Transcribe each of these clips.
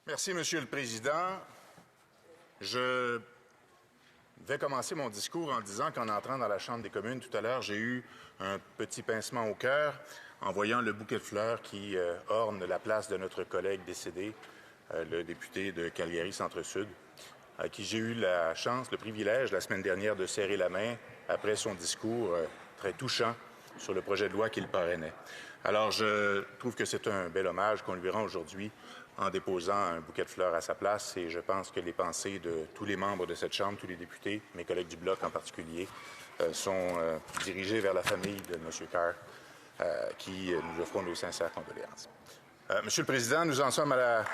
Merci, Monsieur le Président. Je vais commencer mon discours en disant qu'en entrant dans la Chambre des communes tout à l'heure, j'ai eu un petit pincement au cœur en voyant le bouquet de fleurs qui orne la place de notre collègue décédé, le député de Calgary-Centre-Sud, à qui j'ai eu la chance, le privilège, la semaine dernière, de serrer la main après son discours très touchant sur le projet de loi qu'il parrainait. Alors, je trouve que c'est un bel hommage qu'on lui rend aujourd'hui en déposant un bouquet de fleurs à sa place, et je pense que les pensées de tous les membres de cette Chambre, tous les députés, mes collègues du Bloc en particulier, sont dirigées vers la famille de M. Carr, qui nous offrons nos sincères condoléances. Monsieur le Président, nous en sommes à la...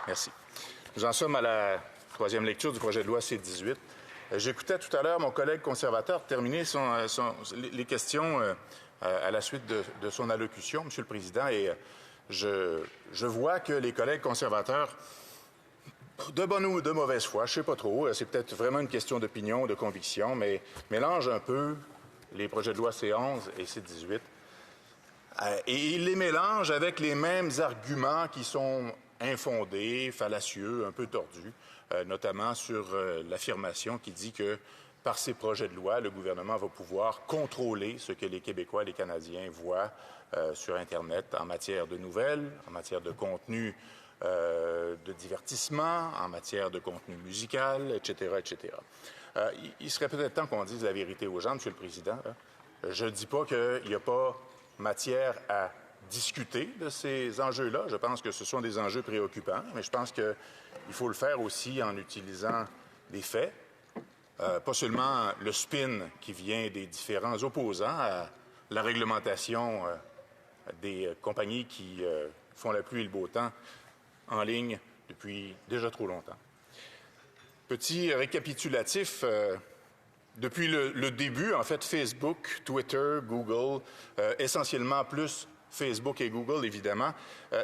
Merci. Nous en sommes à la troisième lecture du projet de loi C-18. J'écoutais tout à l'heure mon collègue conservateur terminer les questions à la suite de son allocution, Monsieur le Président, et je vois que les collègues conservateurs, de bonne ou de mauvaise foi, je ne sais pas trop, c'est peut-être vraiment une question d'opinion, de conviction, mais mélangent un peu les projets de loi C-11 et C-18. Et ils les mélangent avec les mêmes arguments qui sont infondés, fallacieux, un peu tordus, notamment sur l'affirmation qui dit que par ces projets de loi, le gouvernement va pouvoir contrôler ce que les Québécois et les Canadiens voient sur Internet en matière de nouvelles, en matière de contenu de divertissement, en matière de contenu musical, etc., etc. Il serait peut-être temps qu'on dise la vérité aux gens, Monsieur le Président. Je ne dis pas qu'il n'y a pas matière à discuter de ces enjeux-là. Je pense que ce sont des enjeux préoccupants, mais je pense qu'il faut le faire aussi en utilisant des faits, pas seulement le spin qui vient des différents opposants à la réglementation des compagnies qui font la pluie et le beau temps en ligne depuis déjà trop longtemps. Petit récapitulatif. Depuis le début, en fait, Facebook, Twitter, Google, essentiellement plus Facebook et Google, évidemment,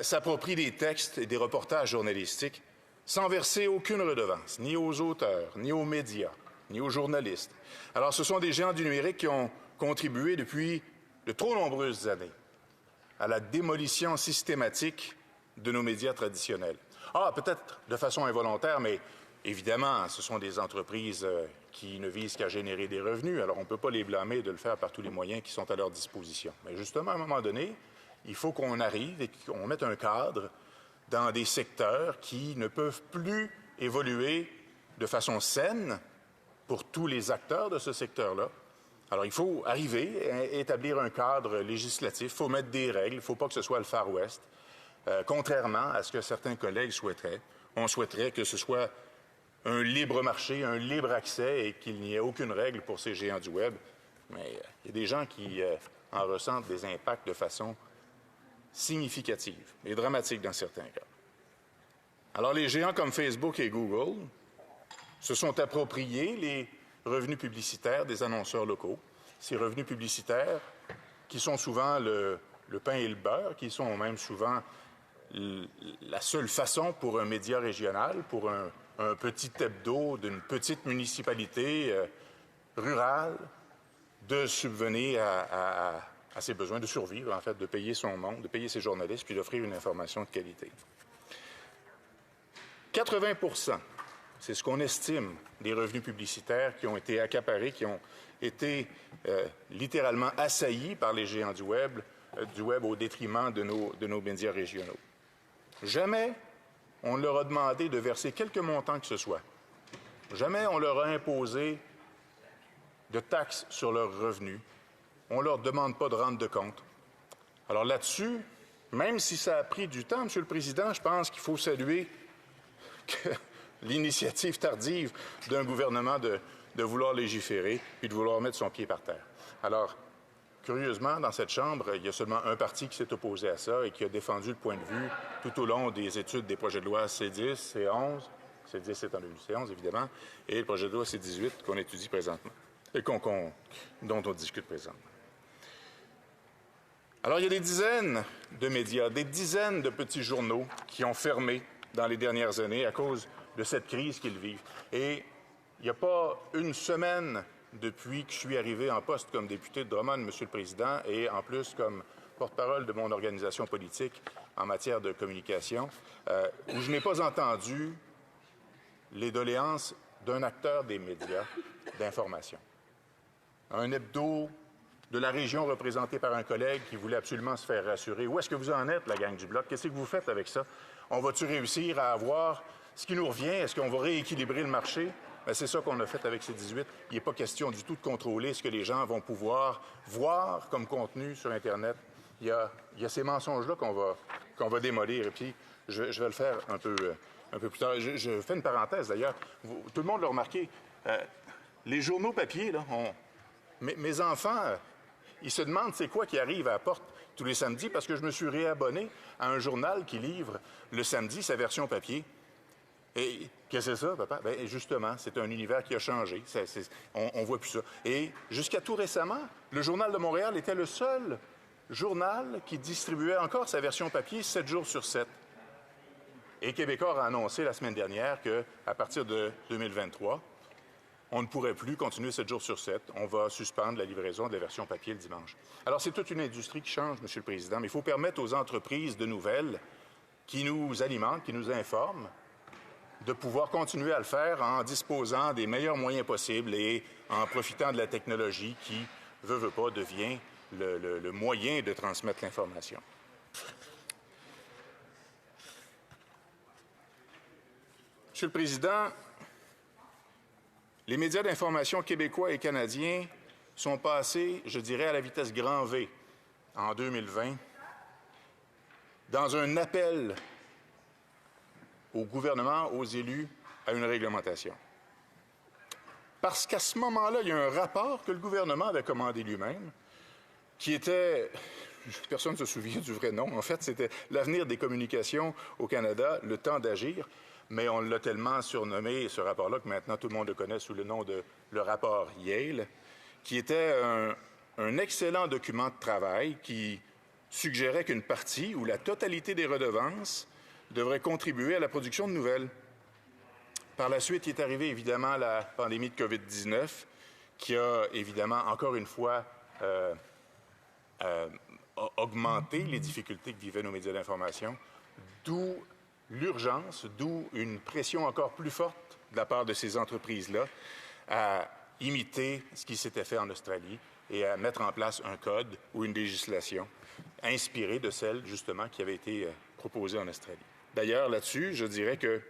s'approprient des textes et des reportages journalistiques sans verser aucune redevance, ni aux auteurs, ni aux médias, ni aux journalistes. Alors, ce sont des géants du numérique qui ont contribué depuis de trop nombreuses années à la démolition systématique de nos médias traditionnels. Ah, peut-être de façon involontaire, mais évidemment, ce sont des entreprises qui ne visent qu'à générer des revenus. Alors, on ne peut pas les blâmer de le faire par tous les moyens qui sont à leur disposition. Mais justement, à un moment donné, il faut qu'on arrive et qu'on mette un cadre dans des secteurs qui ne peuvent plus évoluer de façon saine pour tous les acteurs de ce secteur-là. Alors, il faut arriver à établir un cadre législatif, il faut mettre des règles, il ne faut pas que ce soit le Far West. Contrairement à ce que certains collègues souhaiteraient, on souhaiterait que ce soit un libre marché, un libre accès et qu'il n'y ait aucune règle pour ces géants du Web. Mais il y a des gens qui en ressentent des impacts de façon significative et dramatique dans certains cas. Alors, les géants comme Facebook et Google se sont appropriés les revenus publicitaires des annonceurs locaux. Ces revenus publicitaires qui sont souvent le pain et le beurre, qui sont même souvent la seule façon pour un média régional, pour un petit hebdo d'une petite municipalité rurale de subvenir à ses besoins, de survivre, en fait, de payer son monde, de payer ses journalistes, puis d'offrir une information de qualité. 80%, c'est ce qu'on estime des revenus publicitaires qui ont été accaparés, qui ont été littéralement assaillis par les géants du web au détriment de nos médias régionaux. Jamais on leur a demandé de verser quelque montant que ce soit. Jamais on leur a imposé de taxes sur leurs revenus. On ne leur demande pas de rendre de compte. Alors là-dessus, même si ça a pris du temps, Monsieur le Président, je pense qu'il faut saluer l'initiative tardive d'un gouvernement de vouloir légiférer puis de vouloir mettre son pied par terre. Alors, curieusement, dans cette Chambre, il y a seulement un parti qui s'est opposé à ça et qui a défendu le point de vue tout au long des études des projets de loi C-10, C-11, C-10 c'est en 2011, évidemment, et le projet de loi C-18 qu'on étudie présentement et dont on discute présentement. Alors, il y a des dizaines de médias, des dizaines de petits journaux qui ont fermé dans les dernières années à cause de cette crise qu'ils vivent. Et il n'y a pas une semaine depuis que je suis arrivé en poste comme député de Drummond, Monsieur le Président, et en plus comme porte-parole de mon organisation politique en matière de communication, où je n'ai pas entendu les doléances d'un acteur des médias d'information. Un hebdo de la région représenté par un collègue qui voulait absolument se faire rassurer. Où est-ce que vous en êtes, la gang du Bloc? Qu'est-ce que vous faites avec ça? On va-tu réussir à avoir ce qui nous revient? Est-ce qu'on va rééquilibrer le marché? Bien, c'est ça qu'on a fait avec ces 18. Il n'est pas question du tout de contrôler ce que les gens vont pouvoir voir comme contenu sur Internet. Il y a ces mensonges-là qu'on va démolir. Et puis, je vais le faire un peu plus tard. Je fais une parenthèse, d'ailleurs. Tout le monde l'a remarqué. Les journaux papier, là, mes enfants, ils se demandent c'est quoi qui arrive à la porte tous les samedis parce que je me suis réabonné à un journal qui livre le samedi sa version papier. Et qu'est-ce que c'est ça, papa? Bien, justement, c'est un univers qui a changé. On voit plus ça. Et jusqu'à tout récemment, le Journal de Montréal était le seul journal qui distribuait encore sa version papier 7 jours sur 7. Et Québécois a annoncé la semaine dernière qu'à partir de 2023, on ne pourrait plus continuer 7 jours sur 7. On va suspendre la livraison de la version papier le dimanche. Alors, c'est toute une industrie qui change, Monsieur le Président, mais il faut permettre aux entreprises de nouvelles qui nous alimentent, qui nous informent, de pouvoir continuer à le faire en disposant des meilleurs moyens possibles et en profitant de la technologie qui, veut pas, devient le moyen de transmettre l'information. Monsieur le Président, les médias d'information québécois et canadiens sont passés, je dirais, à la vitesse grand V en 2020 dans un appel au gouvernement, aux élus, à une réglementation. Parce qu'à ce moment-là, il y a un rapport que le gouvernement avait commandé lui-même, qui était, personne ne se souvient du vrai nom, en fait, c'était l'avenir des communications au Canada, le temps d'agir, mais on l'a tellement surnommé, ce rapport-là, que maintenant tout le monde le connaît sous le nom de le rapport Yale, qui était un excellent document de travail qui suggérait qu'une partie ou la totalité des redevances devrait contribuer à la production de nouvelles. Par la suite, il est arrivé évidemment la pandémie de COVID-19 qui a évidemment encore une fois augmenté les difficultés que vivaient nos médias d'information, d'où l'urgence, d'où une pression encore plus forte de la part de ces entreprises-là à imiter ce qui s'était fait en Australie et à mettre en place un code ou une législation inspirée de celle justement qui avait été proposée en Australie. D'ailleurs, là-dessus, je dirais que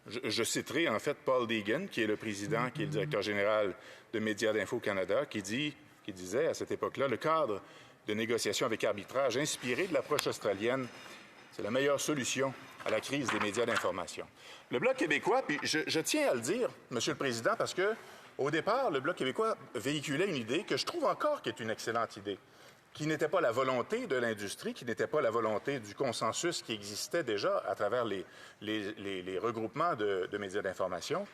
je citerai en fait Paul Deegan, qui est le président, qui est le directeur général de Médias d'Info Canada, qui disait à cette époque-là, le cadre de négociation avec arbitrage inspiré de l'approche australienne, c'est la meilleure solution à la crise des médias d'information. Le Bloc québécois, puis je tiens à le dire, Monsieur le Président, parce que au départ, le Bloc québécois véhiculait une idée que je trouve encore qui est une excellente idée, qui n'était pas la volonté de l'industrie, qui n'était pas la volonté du consensus qui existait déjà à travers les regroupements de médias d'information.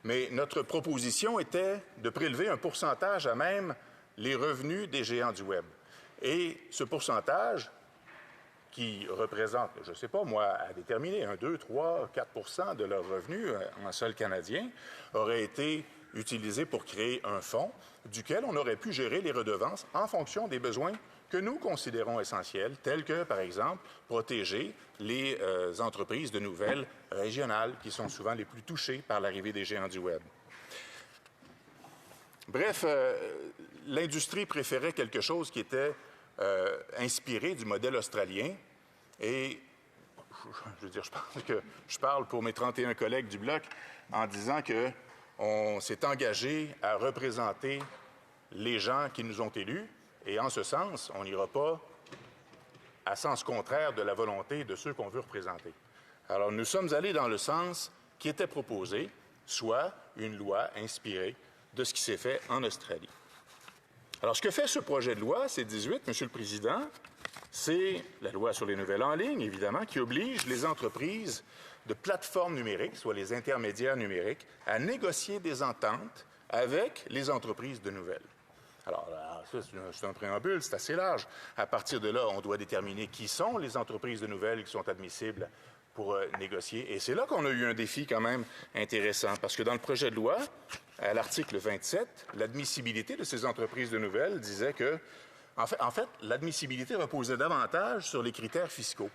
Mais notre proposition était de prélever un pourcentage à même les revenus des géants du Web. Et ce pourcentage, qui représente, je ne sais pas moi, à déterminer, 1, 2, 3, 4 % de leurs revenus en sol canadien, aurait été utilisé pour créer un fonds duquel on aurait pu gérer les redevances en fonction des besoins que nous considérons essentiels, tels que, par exemple, protéger les entreprises de nouvelles régionales qui sont souvent les plus touchées par l'arrivée des géants du Web. Bref, l'industrie préférait quelque chose qui était inspiré du modèle australien et je veux dire, je pense que je parle pour mes 31 collègues du Bloc en disant qu'on s'est engagé à représenter les gens qui nous ont élus et en ce sens, on n'ira pas à sens contraire de la volonté de ceux qu'on veut représenter. Alors, nous sommes allés dans le sens qui était proposé, soit une loi inspirée de ce qui s'est fait en Australie. Alors, ce que fait ce projet de loi, C-18, Monsieur le Président, c'est la loi sur les nouvelles en ligne, évidemment, qui oblige les entreprises de plateformes numériques, soit les intermédiaires numériques, à négocier des ententes avec les entreprises de nouvelles. Alors, ça, c'est un préambule, c'est assez large. À partir de là, on doit déterminer qui sont les entreprises de nouvelles qui sont admissibles pour négocier. Et c'est là qu'on a eu un défi quand même intéressant, parce que dans le projet de loi, à l'article 27, l'admissibilité de ces entreprises de nouvelles disait que, En fait, l'admissibilité reposait davantage sur les critères fiscaux.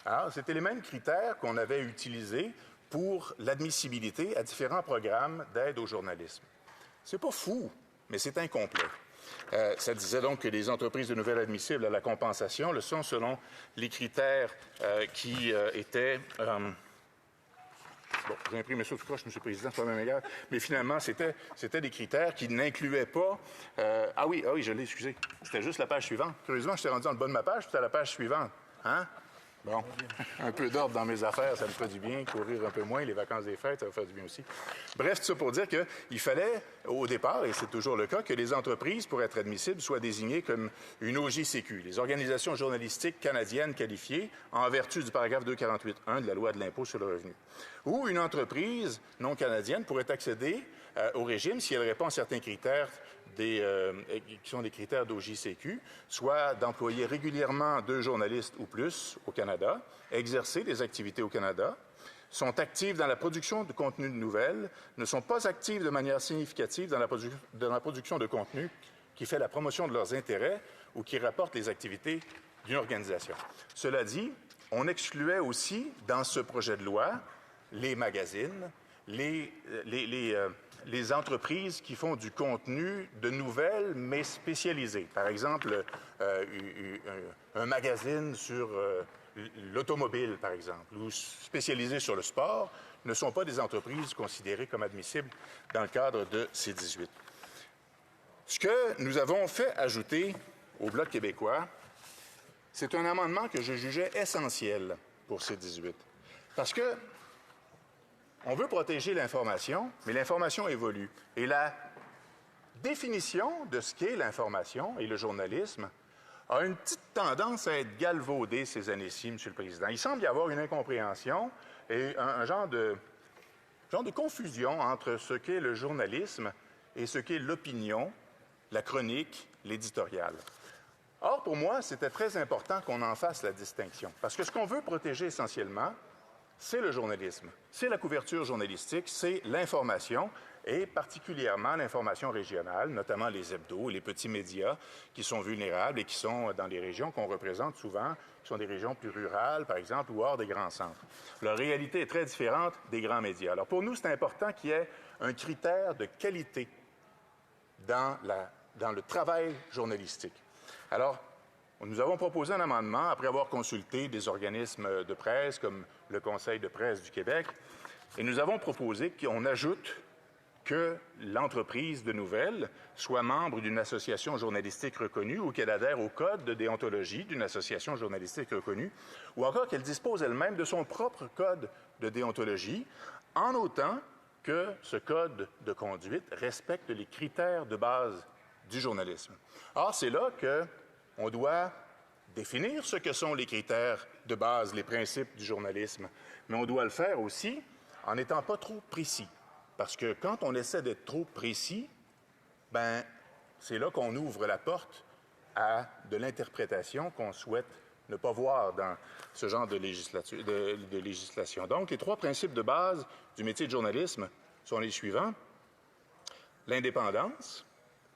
Alors, c'était les mêmes critères qu'on avait utilisés pour l'admissibilité à différents programmes d'aide au journalisme. C'est pas fou, mais c'est incomplet. Ça disait donc que les entreprises de nouvelles admissibles à la compensation le sont selon les critères qui étaient... Bon, j'ai imprimé ça tout croche, M. le Président, c'est pas même égal. Mais finalement, c'était des critères qui n'incluaient pas... Ah oui, je l'ai, excusez. C'était juste la page suivante. Curieusement, je t'ai rendu dans le bas de ma page, puis c'était la page suivante. Hein? Bon, un peu d'ordre dans mes affaires, ça me fait du bien. Courir un peu moins, les vacances des fêtes, ça va faire du bien aussi. Bref, tout ça pour dire qu'il fallait, au départ, et c'est toujours le cas, que les entreprises, pour être admissibles, soient désignées comme une OJCQ, les organisations journalistiques canadiennes qualifiées, en vertu du paragraphe 248.1 de la Loi de l'impôt sur le revenu. Ou une entreprise non canadienne pourrait accéder au régime si elle répond à certains critères qui sont des critères d'OJCQ, soit d'employer régulièrement 2 journalistes ou plus au Canada, exercer des activités au Canada, sont actives dans la production de contenu de nouvelles, ne sont pas actives de manière significative dans la production de contenu qui fait la promotion de leurs intérêts ou qui rapporte les activités d'une organisation. Cela dit, on excluait aussi dans ce projet de loi les magazines, les entreprises qui font du contenu de nouvelles, mais spécialisées. Par exemple, un magazine sur l'automobile, par exemple, ou spécialisé sur le sport, ne sont pas des entreprises considérées comme admissibles dans le cadre de C-18. Ce que nous avons fait ajouter au Bloc québécois, c'est un amendement que je jugeais essentiel pour C-18. Parce que on veut protéger l'information, mais l'information évolue. Et la définition de ce qu'est l'information et le journalisme a une petite tendance à être galvaudée ces années-ci, M. le Président. Il semble y avoir une incompréhension et un genre de confusion entre ce qu'est le journalisme et ce qu'est l'opinion, la chronique, l'éditorial. Or, pour moi, c'était très important qu'on en fasse la distinction. Parce que ce qu'on veut protéger essentiellement, c'est le journalisme, c'est la couverture journalistique, c'est l'information, et particulièrement l'information régionale, notamment les hebdos, les petits médias qui sont vulnérables et qui sont dans les régions qu'on représente souvent, qui sont des régions plus rurales, par exemple, ou hors des grands centres. Leur réalité est très différente des grands médias. Alors, pour nous, c'est important qu'il y ait un critère de qualité dans le travail journalistique. Alors, nous avons proposé un amendement après avoir consulté des organismes de presse comme le Conseil de presse du Québec, et nous avons proposé qu'on ajoute que l'entreprise de nouvelles soit membre d'une association journalistique reconnue ou qu'elle adhère au code de déontologie d'une association journalistique reconnue, ou encore qu'elle dispose elle-même de son propre code de déontologie, en autant que ce code de conduite respecte les critères de base du journalisme. Or, c'est là qu'on doit définir ce que sont les critères de base, les principes du journalisme, mais on doit le faire aussi en n'étant pas trop précis. Parce que quand on essaie d'être trop précis, c'est là qu'on ouvre la porte à de l'interprétation qu'on souhaite ne pas voir dans ce genre de législation. Donc, les 3 principes de base du métier de journalisme sont les suivants. L'indépendance,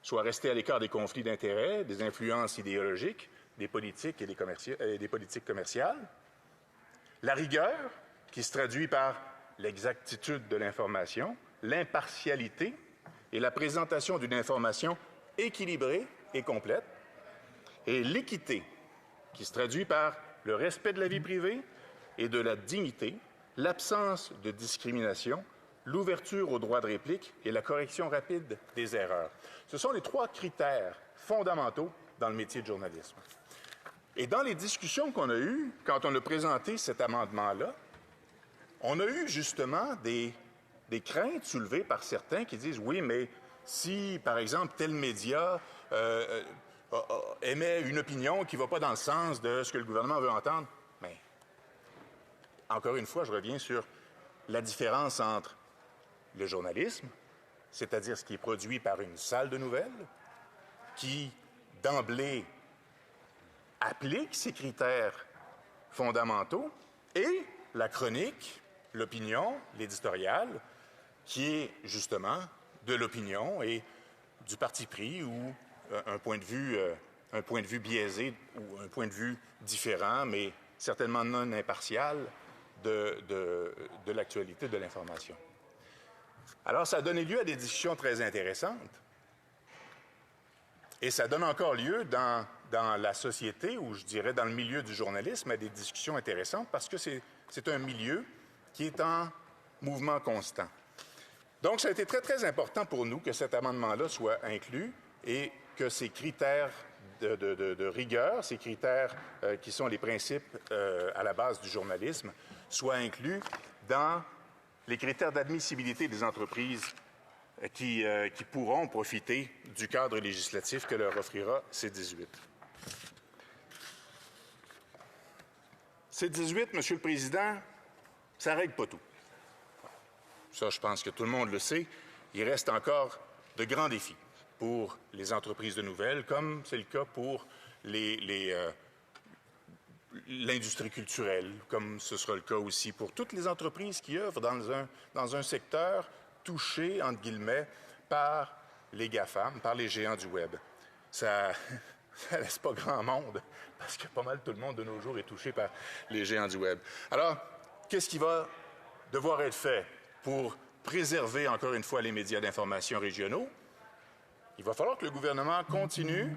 soit rester à l'écart des conflits d'intérêts, des influences idéologiques, des politiques et des politiques commerciales. La rigueur, qui se traduit par l'exactitude de l'information, l'impartialité et la présentation d'une information équilibrée et complète. Et l'équité, qui se traduit par le respect de la vie privée et de la dignité, l'absence de discrimination, l'ouverture au droit de réplique et la correction rapide des erreurs. Ce sont les 3 critères fondamentaux dans le métier de journalisme. Et dans les discussions qu'on a eues, quand on a présenté cet amendement-là, on a eu justement des craintes soulevées par certains qui disent « Oui, mais si, par exemple, tel média émet une opinion qui ne va pas dans le sens de ce que le gouvernement veut entendre, mais encore une fois, je reviens sur la différence entre le journalisme, c'est-à-dire ce qui est produit par une salle de nouvelles, qui, d'emblée, applique ces critères fondamentaux, et la chronique, l'opinion, l'éditorial, qui est justement de l'opinion et du parti pris ou un point de vue un point de vue biaisé ou un point de vue différent, mais certainement non impartial de l'actualité de l'information. Alors, ça a donné lieu à des discussions très intéressantes. Et ça donne encore lieu dans la société, ou je dirais dans le milieu du journalisme, à des discussions intéressantes parce que c'est un milieu qui est en mouvement constant. Donc, ça a été très, très important pour nous que cet amendement-là soit inclus et que ces critères de rigueur, ces critères qui sont les principes à la base du journalisme, soient inclus dans les critères d'admissibilité des entreprises qui pourront profiter du cadre législatif que leur offrira C-18. C-18, Monsieur le Président, ça ne règle pas tout. Ça, je pense que tout le monde le sait. Il reste encore de grands défis pour les entreprises de nouvelles, comme c'est le cas pour l'industrie culturelle, comme ce sera le cas aussi pour toutes les entreprises qui œuvrent dans un secteur touché, entre guillemets, par les GAFAM, par les géants du Web. Ça ne laisse pas grand monde, parce que pas mal tout le monde de nos jours est touché par les géants du Web. Alors, qu'est-ce qui va devoir être fait pour préserver, encore une fois, les médias d'information régionaux? Il va falloir que le gouvernement continue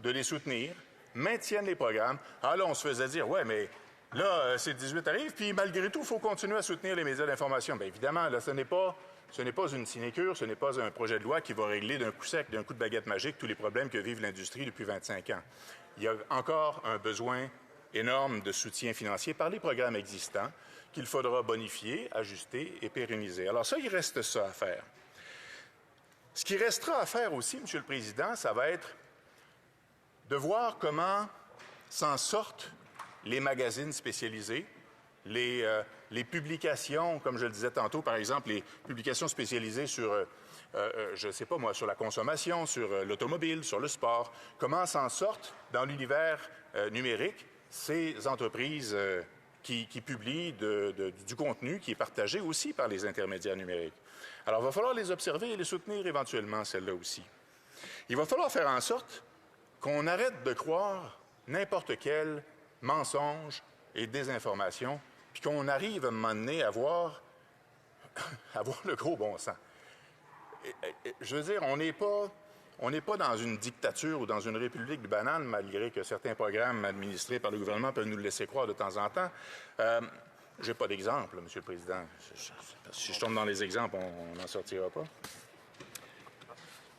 de les soutenir, maintienne les programmes. Ah là, on se faisait dire, ouais, mais là, C-18 arrive, puis malgré tout, il faut continuer à soutenir les médias d'information. Bien évidemment, là, ce n'est pas une sinécure, ce n'est pas un projet de loi qui va régler d'un coup sec, d'un coup de baguette magique, tous les problèmes que vive l'industrie depuis 25 ans. Il y a encore un besoin énorme de soutien financier par les programmes existants qu'il faudra bonifier, ajuster et pérenniser. Alors ça, il reste ça à faire. Ce qui restera à faire aussi, Monsieur le Président, ça va être de voir comment s'en sortent les magazines spécialisés, les publications, comme je le disais tantôt, par exemple, les publications spécialisées sur, je ne sais pas moi, sur la consommation, sur l'automobile, sur le sport, comment s'en sortent dans l'univers numérique ces entreprises qui publient du contenu qui est partagé aussi par les intermédiaires numériques. Alors, il va falloir les observer et les soutenir éventuellement, celles-là aussi. Il va falloir faire en sorte qu'on arrête de croire n'importe quel mensonge et désinformation, puis qu'on arrive à un moment donné à voir le gros bon sens. Je veux dire, on n'est pas dans une dictature ou dans une république de bananes, malgré que certains programmes administrés par le gouvernement peuvent nous le laisser croire de temps en temps. Je n'ai pas d'exemple, Monsieur le Président. Si je tombe dans les exemples, on n'en sortira pas.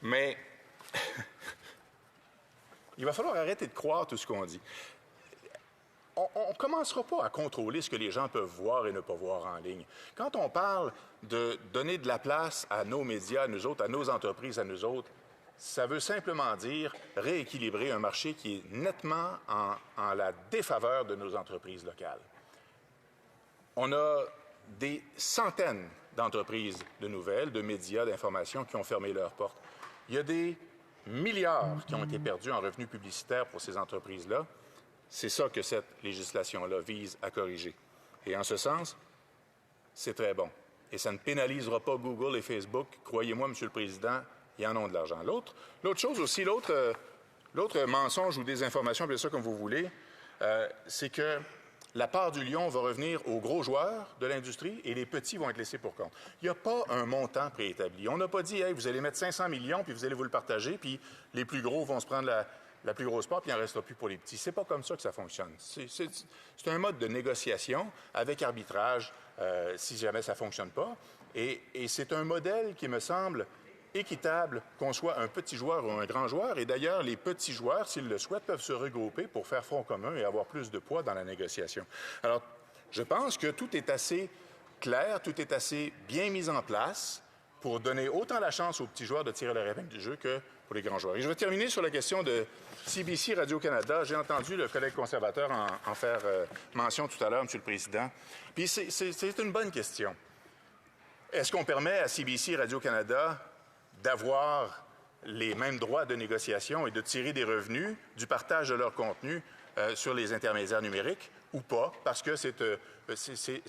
Mais il va falloir arrêter de croire tout ce qu'on dit. On ne commencera pas à contrôler ce que les gens peuvent voir et ne pas voir en ligne. Quand on parle de donner de la place à nos médias, à nous autres, à nos entreprises, à nous autres, ça veut simplement dire rééquilibrer un marché qui est nettement en la défaveur de nos entreprises locales. On a des centaines d'entreprises de nouvelles, de médias, d'information qui ont fermé leurs portes. Il y a des milliards qui ont été perdus en revenus publicitaires pour ces entreprises-là. C'est ça que cette législation-là vise à corriger. Et en ce sens, c'est très bon. Et ça ne pénalisera pas Google et Facebook. Croyez-moi, Monsieur le Président, ils en ont de l'argent. L'autre chose aussi, l'autre mensonge ou désinformation, appelez ça comme vous voulez, c'est que la part du lion va revenir aux gros joueurs de l'industrie et les petits vont être laissés pour compte. Il n'y a pas un montant préétabli. On n'a pas dit, hey, vous allez mettre 500 millions, puis vous allez vous le partager, puis les plus gros vont se prendre la plus grosse part, puis il n'en restera plus pour les petits. C'est pas comme ça que ça fonctionne. C'est un mode de négociation avec arbitrage, si jamais ça ne fonctionne pas. Et c'est un modèle qui me semble équitable, qu'on soit un petit joueur ou un grand joueur. Et d'ailleurs, les petits joueurs, s'ils le souhaitent, peuvent se regrouper pour faire front commun et avoir plus de poids dans la négociation. Alors, je pense que tout est assez clair, tout est assez bien mis en place pour donner autant la chance aux petits joueurs de tirer leur épingle du jeu que pour les grands joueurs. Et je vais terminer sur la question de CBC Radio-Canada. J'ai entendu le collègue conservateur en faire mention tout à l'heure, Monsieur le Président. Puis c'est une bonne question. Est-ce qu'on permet à CBC Radio-Canada d'avoir les mêmes droits de négociation et de tirer des revenus du partage de leur contenu sur les intermédiaires numériques ou pas, parce que CBC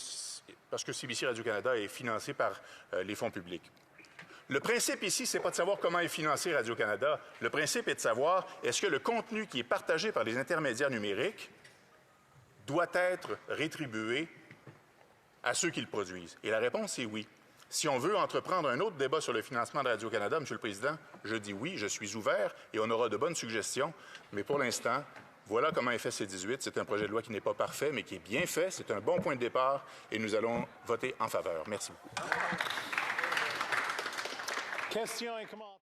Radio-Canada est financé par les fonds publics? Le principe ici, ce n'est pas de savoir comment est financé Radio-Canada. Le principe est de savoir est-ce que le contenu qui est partagé par les intermédiaires numériques doit être rétribué à ceux qui le produisent. Et la réponse est oui. Si on veut entreprendre un autre débat sur le financement de Radio-Canada, Monsieur le Président, je dis oui, je suis ouvert et on aura de bonnes suggestions. Mais pour l'instant, voilà comment est fait C-18. C'est un projet de loi qui n'est pas parfait, mais qui est bien fait. C'est un bon point de départ et nous allons voter en faveur. Merci beaucoup. Questions et commentaires.